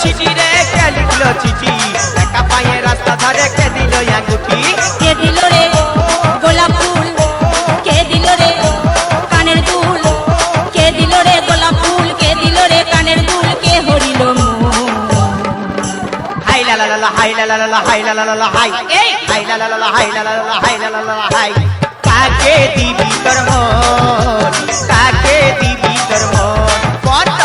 city রে কে লিখলো চিঠি একা পায়ে রাস্তা ধারে কে দিল আঙ্গুঠি কে দিল রে গোলাপ ফুল কে দিল রে কানের দুল কে দিল রে গোলাপ ফুল কে দিল রে কানের দুল কে হরিল হাই লা লা লা হাই লা লা লা হাই লা লা লা হাই এই হাই লা লা লা হাই লা লা লা হাই লা লা লা হাই কাকে দিবি তোর মন কাকে দিবি তোর মন কত